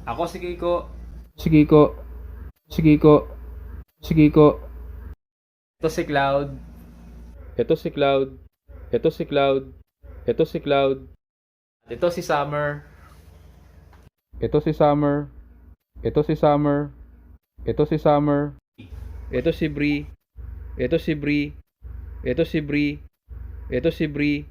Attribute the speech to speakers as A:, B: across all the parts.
A: Ako si Kiko.
B: Si Kiko. Si Kiko. Si Kiko.
A: Ito si Cloud.
B: Ito si Cloud. Ito si Cloud. Ito si Cloud.
A: Ito si Summer.
B: Ito si Summer. Ito si Summer. Ito si Summer. Ito si Bree. Ito si Bree. Ito si Bree. Ito si Bree.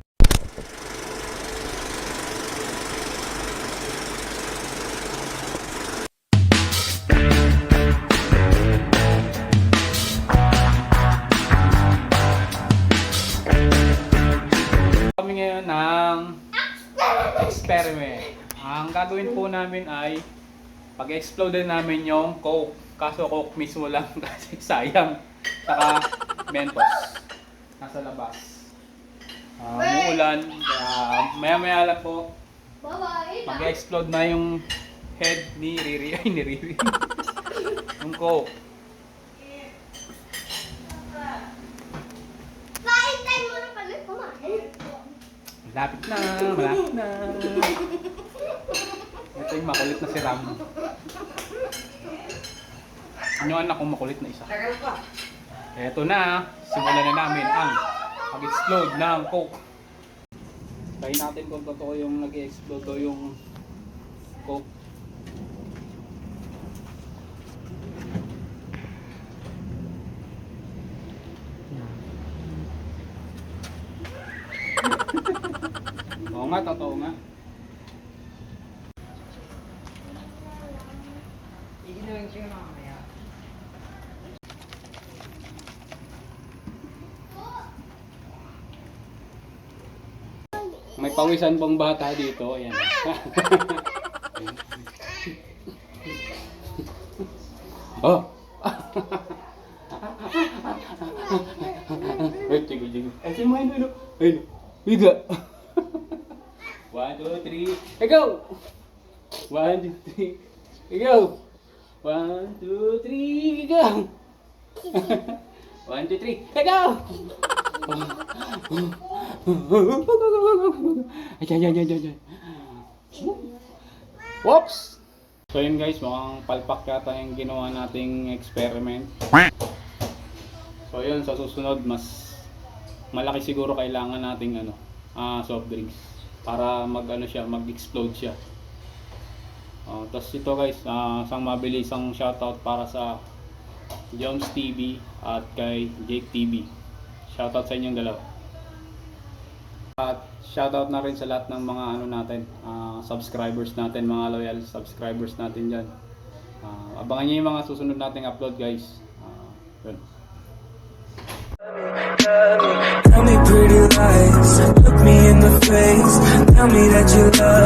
A: Kami ngayon ng experiment. Ang gagawin po namin ay pag-explode namin yung Coke. Kaso Coke mismo lang kasi sayang. Saka Mentos. Nasa labas. Umuulan. Maya-maya lang po. Mag-explode na yung head ni Riri. Ay, ni Riri. Yung Coke. Malapit na, malapit na. Ito yung makulit na si Ram. Yung anak kong makulit na isa. Ito na, simulan na namin ang pag-explode ng Coke. Try natin kung totoo yung nag-explode o yung Coke. Oo nga, totoo nga. May pawisan pang bata dito, ayan. Oh! Ay, tigo. Ay, si Mano, no? Ay, higa! 1, 2, 3, go! 1, 2, 3, go! 1, 2, 3, go! 1, 2, 3, go! Ayan. Whoops! So yun guys, mukhang palpak yata yung ginawa nating experiment. So yun, sa susunod mas malaki siguro kailangan nating soft drinks para mag-explode siya. Tapos ito guys, isang mabilisang shoutout para sa Joms TV at kay Jake TV. Shoutout sa inyong dalawa. At shoutout na rin sa lahat ng mga subscribers natin, mga loyal subscribers natin dyan. Abangan nyo yung mga susunod nating upload guys. Yun.
C: Tell me pretty lies, look me in the face, tell me that you love